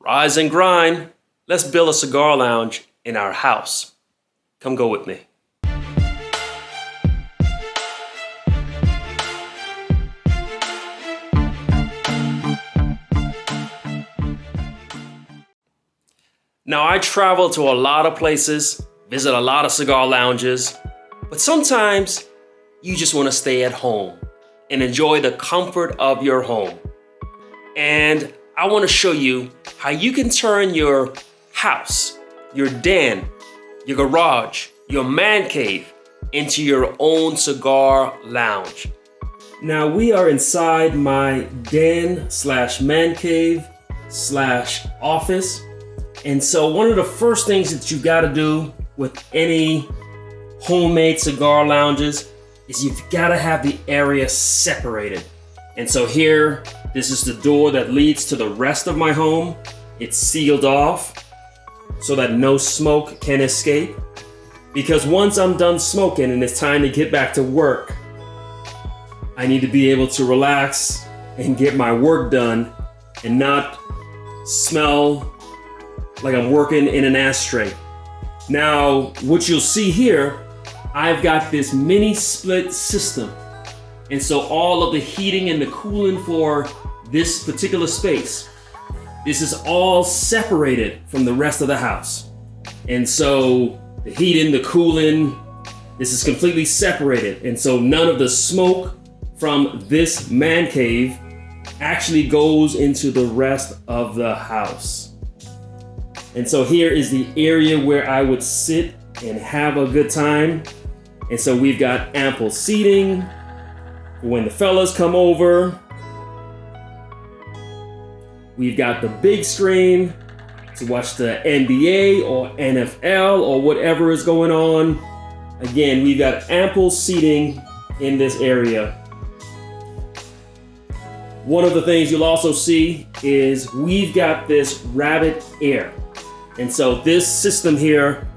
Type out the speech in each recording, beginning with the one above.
Rise and grind. Let's build a cigar lounge in our house. Come go with me. Now, I travel to a lot of places, visit a lot of cigar lounges, but sometimes you just want to stay at home and enjoy the comfort of your home. And I want to show you how you can turn your house, your den, your garage, your man cave into your own cigar lounge. Now we are inside my den / man cave / office. And so one of the first things that you got to do with any homemade cigar lounges is you've got to have the area separated. And so here, this is the door that leads to the rest of my home. It's sealed off so that no smoke can escape. Because once I'm done smoking and it's time to get back to work, I need to be able to relax and get my work done and not smell like I'm working in an ashtray. Now, what you'll see here, I've got this mini split system. And so all of the heating and the cooling for this particular space, this is all separated from the rest of the house. And so the heating, the cooling, this is completely separated. And so none of the smoke from this man cave actually goes into the rest of the house. And so here is the area where I would sit and have a good time. And so we've got ample seating for when the fellas come over. We've got the big screen to watch the NBA or NFL or whatever is going on. Again, we've got ample seating in this area. One of the things you'll also see is we've got this rabbit air. And so this system here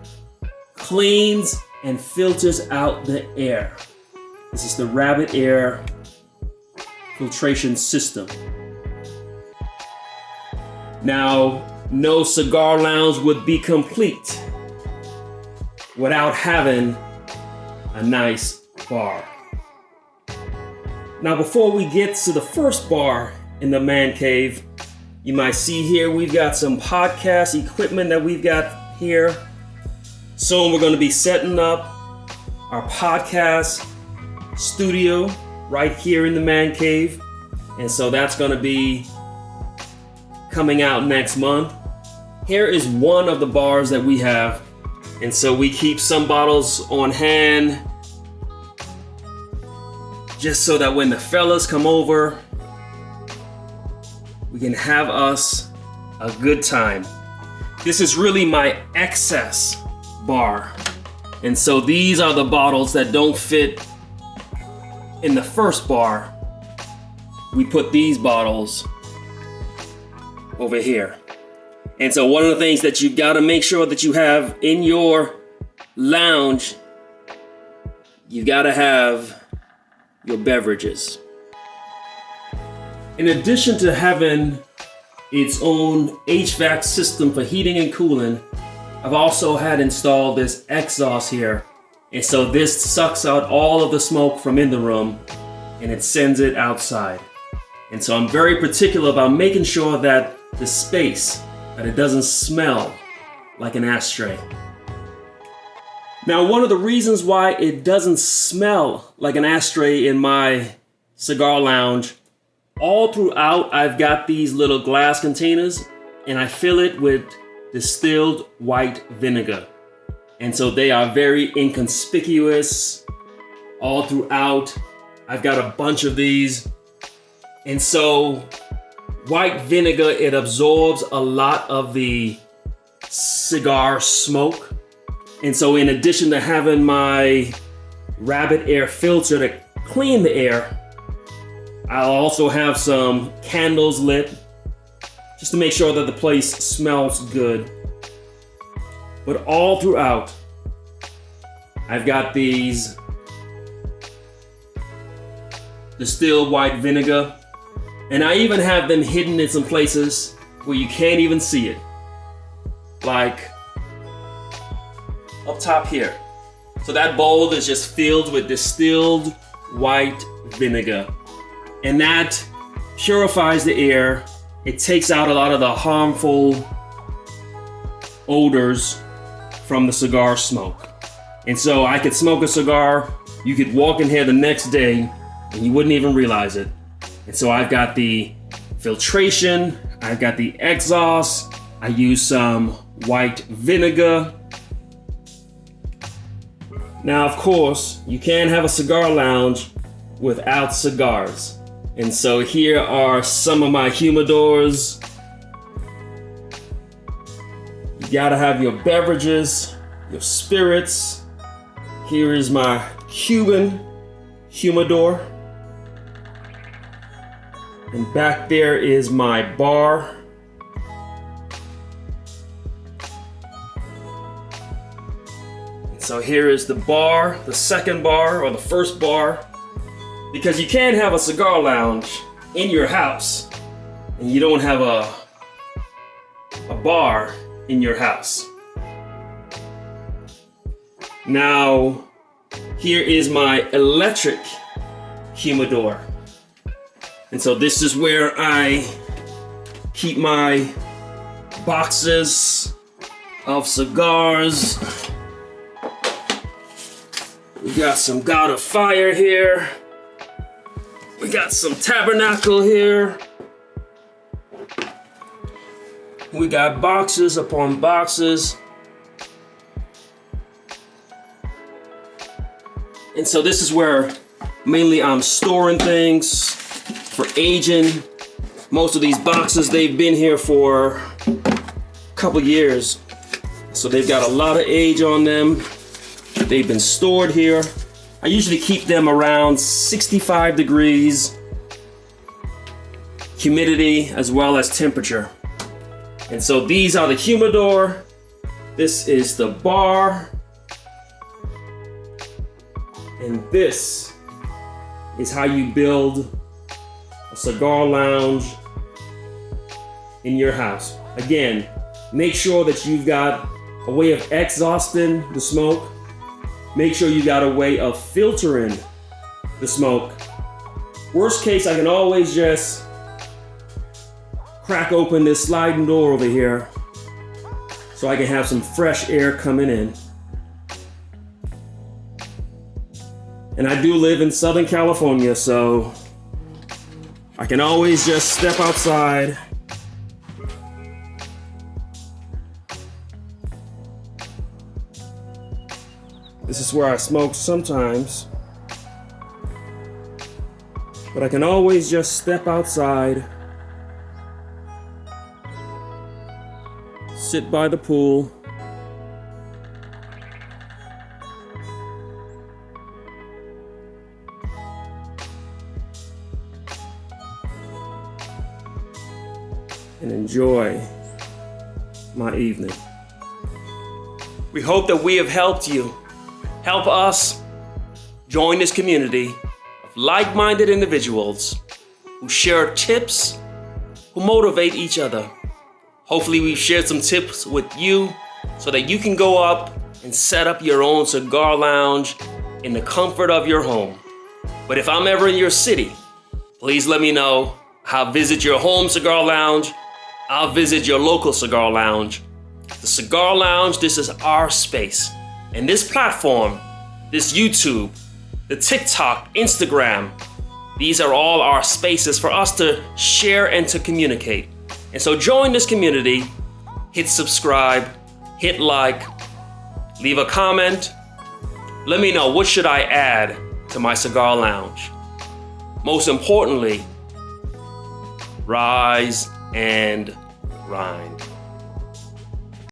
cleans and filters out the air. This is the rabbit air filtration system. Now, no cigar lounge would be complete without having a nice bar. Now, before we get to the first bar in the man cave, you might see here we've got some podcast equipment that we've got here. Soon we're going to be setting up our podcast studio right here in the man cave. And so that's going to be coming out next month. Here is one of the bars that we have. And so we keep some bottles on hand just so that when the fellas come over, we can have us a good time. This is really my excess bar. And so these are the bottles that don't fit in the first bar. We put these bottles over here. And so one of the things that you've got to make sure that you have in your lounge, you've got to have your beverages. In addition to having its own HVAC system for heating and cooling, I've also had installed this exhaust here. And so this sucks out all of the smoke from in the room and it sends it outside. And so I'm very particular about making sure that the space, that it doesn't smell like an ashtray. Now, one of the reasons why it doesn't smell like an ashtray in my cigar lounge, all throughout I've got these little glass containers and I fill it with distilled white vinegar. And so they are very inconspicuous all throughout. I've got a bunch of these. And so white vinegar, it absorbs a lot of the cigar smoke. And so in addition to having my rabbit air filter to clean the air, I'll also have some candles lit just to make sure that the place smells good. But all throughout, I've got these distilled white vinegar, and I even have them hidden in some places where you can't even see it. Like up top here. So that bowl is just filled with distilled white vinegar. And that purifies the air. It takes out a lot of the harmful odors from the cigar smoke. And so I could smoke a cigar, you could walk in here the next day and you wouldn't even realize it. And so I've got the filtration, I've got the exhaust, I use some white vinegar. Now, of course, you can't have a cigar lounge without cigars. And so here are some of my humidors. You gotta have your beverages, your spirits. Here is my Cuban humidor. And back there is my bar. So here is the bar, the second bar or the first bar, because you can't have a cigar lounge in your house and you don't have a bar in your house. Now, here is my electric humidor. And so this is where I keep my boxes of cigars. We got some God of Fire here. We got some Tabernacle here. We got boxes upon boxes. And so this is where mainly I'm storing things for aging. Most of these boxes, they've been here for a couple years. So they've got a lot of age on them. They've been stored here. I usually keep them around 65 degrees, humidity as well as temperature. And so these are the humidor. This is the bar. And this is how you build a cigar lounge in your house. Again, make sure that you've got a way of exhausting the smoke. Make sure you got a way of filtering the smoke. Worst case, I can always just crack open this sliding door over here so I can have some fresh air coming in. And I do live in Southern California, so I can always just step outside. This is where I smoke sometimes, but I can always just step outside, sit by the pool, and enjoy my evening. We hope that we have helped you. Help us join this community of like-minded individuals who share tips, who motivate each other. Hopefully we've shared some tips with you so that you can go up and set up your own cigar lounge in the comfort of your home. But if I'm ever in your city, please let me know. I'll visit your home cigar lounge. I'll visit your local cigar lounge. The cigar lounge, this is our space. And this platform, this YouTube, the TikTok, Instagram, these are all our spaces for us to share and to communicate. And so join this community, hit subscribe, hit like, leave a comment. Let me know, what should I add to my cigar lounge? Most importantly, rise and grind.